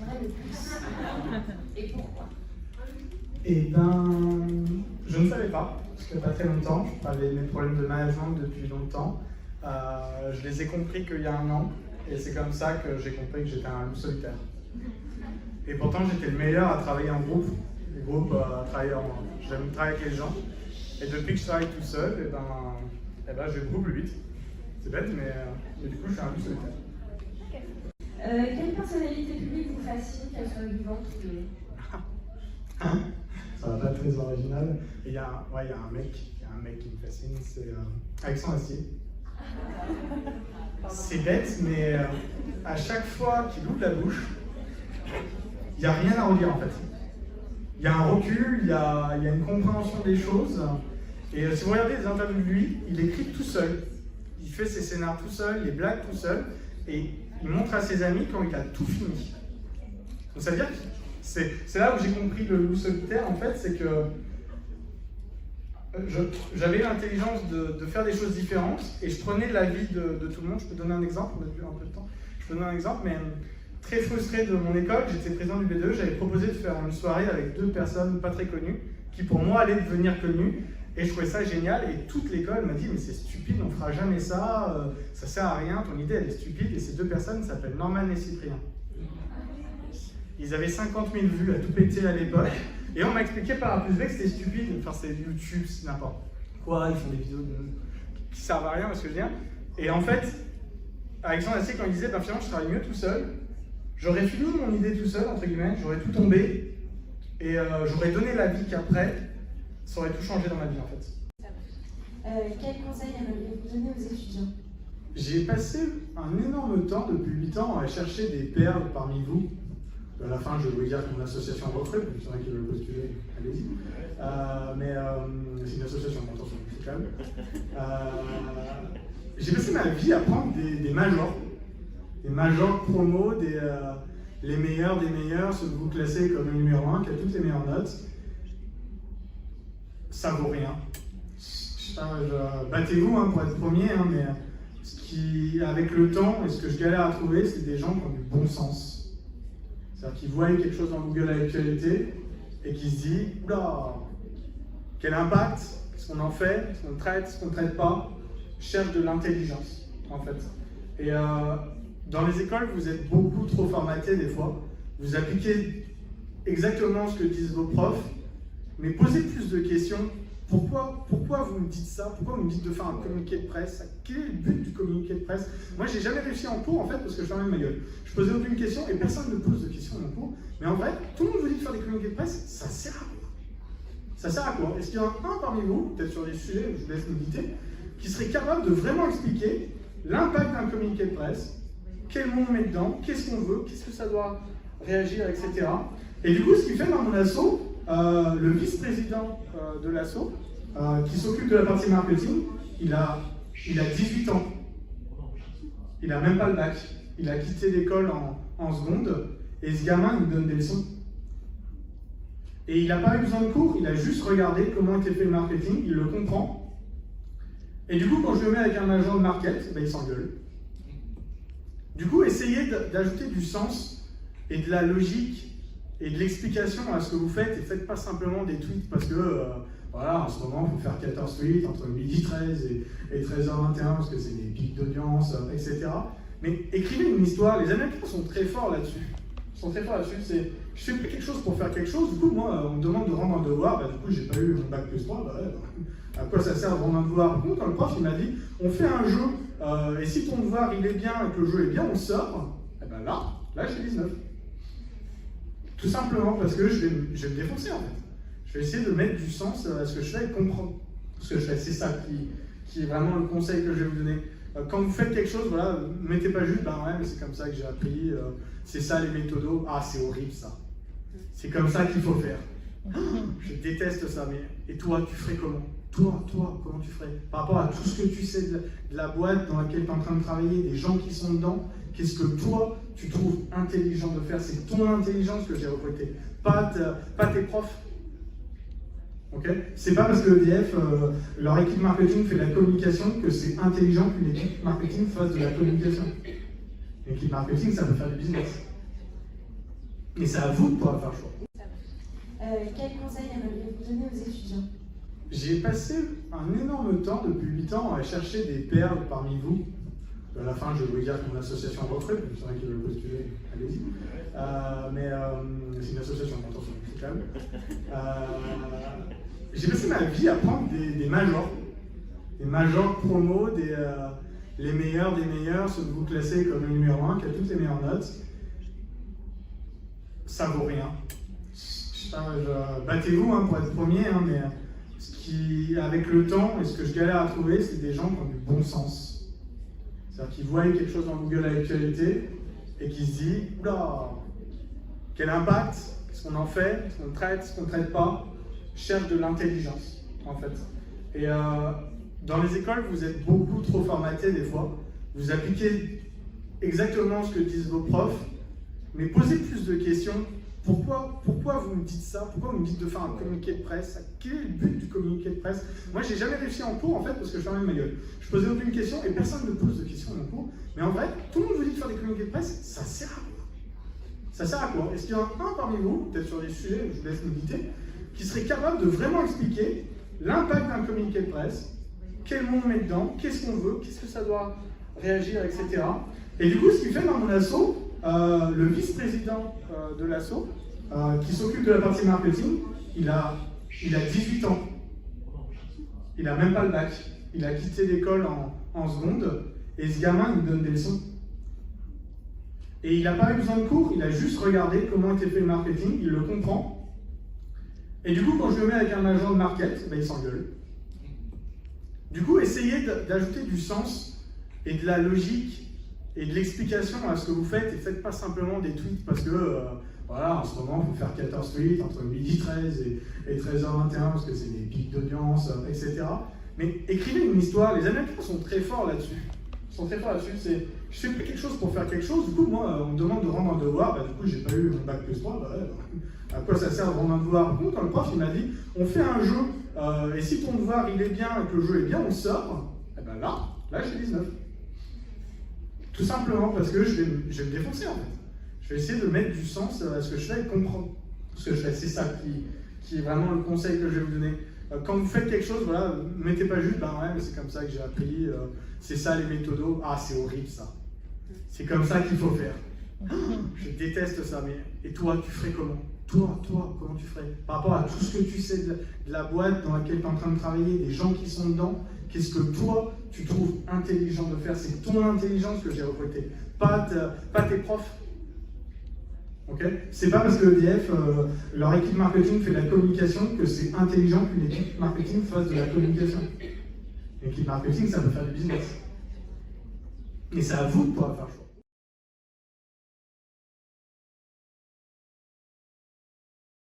t'aimerais le plus? Et pourquoi? Eh ben, je ne savais pas, parce que pas très longtemps. J'avais mes problèmes de management depuis longtemps. Je les ai compris qu'il y a un an, et c'est comme ça que j'ai compris que j'étais un loup solitaire. Et pourtant, j'étais le meilleur à travailler en groupe. Les groupes, j'aime travailler avec les gens. Et depuis que je travaille tout seul, je vais beaucoup plus vite. C'est bête, mais du coup, je suis un loup solitaire. Quelle personnalité publique vous fascine, qu'elle soit vivante ou non? Ça va pas être très original. Et il y a un mec qui me fascine, c'est Alexandre Astier. C'est bête, mais à chaque fois qu'il ouvre la bouche, il n'y a rien à redire en fait. Il y a un recul, il y a une compréhension des choses. Et si vous regardez les interviews de lui, il écrit tout seul. Il fait ses scénars tout seul, les blagues tout seul. Et il montre à ses amis quand il a tout fini. Donc ça veut dire que c'est là où j'ai compris le loup solitaire, en fait, c'est que j'avais l'intelligence de faire des choses différentes et je prenais l'avis de tout le monde. Je peux donner un exemple, on a plus un peu de temps. Je peux donner un exemple, mais très frustré de mon école, j'étais président du B2, j'avais proposé de faire une soirée avec 2 personnes pas très connues, qui pour moi allaient devenir connues, et je trouvais ça génial, et toute l'école m'a dit mais c'est stupide, on fera jamais ça, ça sert à rien, ton idée elle est stupide, et ces 2 personnes s'appellent Norman et Cyprien. Ils avaient 50 000 vues à tout péter à l'époque, et on m'a expliqué par A plus B que c'était stupide, enfin c'est YouTube, c'est n'importe quoi, ils font des vidéos qui servent à rien, parce que je veux dire. Et en fait, Alexandre Astier, quand il disait, finalement je travaille mieux tout seul, j'aurais fini mon idée tout seul, entre guillemets, j'aurais tout tombé, et j'aurais donné la vie qu'après, ça aurait tout changé dans ma vie en fait. Quel conseil aimeriez-vous donner aux étudiants? J'ai passé un énorme temps, depuis 8 ans, à chercher des perles parmi vous. À la fin, je vais vous dire que mon association recrute, il y en a qui veulent postuler, allez-y. C'est une association, attention, c'est calme. J'ai passé ma vie à prendre des majors promo, les meilleurs des meilleurs, ceux que vous classez comme le numéro 1, qui a toutes les meilleures notes. Ça vaut rien. Battez-vous pour être premier, mais avec le temps, et ce que je galère à trouver, c'est des gens qui ont du bon sens. C'est-à-dire qu'ils voient quelque chose dans Google à l'actualité et qui se disent « Oula, quel impact? Qu'est-ce qu'on en fait? Est-ce qu'on traite? Est-ce qu'on ne traite pas ?» Cherche de l'intelligence, en fait. Et dans les écoles, vous êtes beaucoup trop formatés des fois. Vous appliquez exactement ce que disent vos profs, mais posez plus de questions. Pourquoi vous me dites ça? Pourquoi vous me dites de faire un communiqué de presse? Quel est le but du communiqué de presse? Moi, j'ai jamais réussi en cours, en fait, parce que je fermais ma gueule. Je posais aucune question et personne ne me pose de questions en cours. Mais en vrai, tout le monde vous dit de faire des communiqués de presse, ça sert à quoi? Ça sert à quoi? Est-ce qu'il y en a un parmi vous, peut-être sur des sujets, je vous laisse méditer, qui serait capable de vraiment expliquer l'impact d'un communiqué de presse, quel mot on met dedans, qu'est-ce qu'on veut, qu'est-ce que ça doit réagir, etc. Et du coup, ce qu'il fait dans mon asso, le vice-président de l'asso, qui s'occupe de la partie marketing, il a 18 ans. Il n'a même pas le bac. Il a quitté l'école en seconde, et ce gamin, il me donne des leçons. Et il n'a pas eu besoin de cours, il a juste regardé comment était fait le marketing, il le comprend. Et du coup, quand je le mets avec un agent de market, il s'engueule. Du coup, essayez d'ajouter du sens et de la logique et de l'explication à ce que vous faites, et faites pas simplement des tweets parce que, voilà, en ce moment, il faut faire 14 tweets entre 12h13 et 13h21 parce que c'est des pics d'audience, etc. Mais écrivez une histoire, les Américains sont très forts là-dessus. Je fais quelque chose pour faire quelque chose, du coup, moi, on me demande de rendre un devoir, du coup, j'ai pas eu mon bac plus 3, à quoi ça sert de rendre un devoir? Par contre, quand le prof, il m'a dit, on fait un jeu, et si ton devoir, il est bien et que le jeu est bien, on sort, et ben là, j'ai 19. Tout simplement parce que je vais me défoncer, en fait. Je vais essayer de mettre du sens à ce que je fais et comprendre ce que je fais. C'est ça qui est vraiment le conseil que je vais vous donner. Quand vous faites quelque chose, voilà, ne mettez pas juste, ouais, mais c'est comme ça que j'ai appris, c'est ça les méthodos, c'est horrible ça. C'est comme ça qu'il faut faire. Je déteste ça, mais et toi, tu ferais comment? Toi, comment tu ferais? Par rapport à tout ce que tu sais de la boîte dans laquelle tu es en train de travailler, des gens qui sont dedans, qu'est-ce que toi, tu trouves intelligent de faire? C'est ton intelligence que j'ai recrutée, pas tes profs. Okay, c'est pas parce que EDF, leur équipe marketing fait de la communication que c'est intelligent qu'une équipe marketing fasse de la communication. Une équipe marketing, ça peut faire du business. Et c'est à vous de pouvoir faire le choix. Quel conseil aimeriez-vous donner aux étudiants? J'ai passé un énorme temps, depuis 8 ans, à chercher des perles parmi vous. À la fin, je vais vous dire que mon association recrute, mais c'est vrai qu'ils veulent postuler, allez-y. C'est une association, attention, c'est calme. J'ai passé ma vie à prendre des majors. Des majors promo, les meilleurs des meilleurs, ceux que vous classez comme le numéro 1, qui a toutes les meilleures notes. Ça vaut rien. Battez-vous pour être premier, mais avec le temps, et ce que je galère à trouver, c'est des gens qui ont du bon sens. C'est-à-dire qu'ils voient quelque chose dans Google à l'actualité et qui se disent « Oula, quel impact? Qu'est-ce qu'on en fait? Est-ce qu'on traite? Est-ce qu'on ne traite pas ?» Cherche de l'intelligence, en fait. Et dans les écoles, vous êtes beaucoup trop formatés des fois. Vous appliquez exactement ce que disent vos profs, mais posez plus de questions. Pourquoi vous me dites ça? Pourquoi vous me dites de faire un communiqué de presse? Quel est le but du communiqué de presse? Moi, j'ai jamais réussi en cours, en fait, parce que je fermais ma gueule. Je posais aucune question et personne ne pose de questions en cours. Mais en vrai, tout le monde vous dit de faire des communiqués de presse, ça sert à quoi? Ça sert à quoi? Est-ce qu'il y en a un parmi vous, peut-être sur des sujets, je vous laisse méditer, qui serait capable de vraiment expliquer l'impact d'un communiqué de presse, quel mot on met dedans, qu'est-ce qu'on veut, qu'est-ce que ça doit réagir, etc. Et du coup, ce qu'il fait dans mon asso, le vice-président de l'asso, qui s'occupe de la partie marketing, il a 18 ans. Il n'a même pas le bac. Il a quitté l'école en seconde, et ce gamin, il me donne des leçons. Et il n'a pas eu besoin de cours, il a juste regardé comment était fait le marketing, il le comprend. Et du coup, quand je le mets avec un agent de market, il s'engueule. Du coup, essayez d'ajouter du sens et de la logique et de l'explication à ce que vous faites, et faites pas simplement des tweets parce que, voilà, en ce moment, il faut faire 14 tweets entre 12h13 et 13h21 parce que c'est des pics d'audience, etc. Mais écrivez une histoire, les Américains sont très forts là-dessus. C'est, je fais pas quelque chose pour faire quelque chose, du coup, moi, on me demande de rendre un devoir, du coup, j'ai pas eu mon bac plus 3, à quoi ça sert de rendre un devoir? Par contre, quand le prof, il m'a dit, on fait un jeu, et si ton devoir, il est bien, et que le jeu est bien, on sort, et ben là, j'ai 19. Tout simplement parce que je vais me défoncer, en fait. Je vais essayer de mettre du sens à ce que je fais et comprendre ce que je fais. C'est ça qui est vraiment le conseil que je vais vous donner. Quand vous faites quelque chose, voilà, mettez pas juste, ouais, mais c'est comme ça que j'ai appris, c'est ça les méthodos, c'est horrible ça. C'est comme ça qu'il faut faire. Je déteste ça, mais et toi, tu ferais comment? Toi, comment tu ferais? Par rapport à tout ce que tu sais de la boîte dans laquelle tu es en train de travailler, des gens qui sont dedans, qu'est-ce que toi, tu trouves intelligent de faire? C'est ton intelligence que j'ai recrutée, pas tes profs. Okay, c'est pas parce que EDF, leur équipe marketing fait de la communication que c'est intelligent qu'une équipe marketing fasse de la communication. Une équipe marketing, ça peut faire du business. Et c'est à vous de pouvoir faire le choix.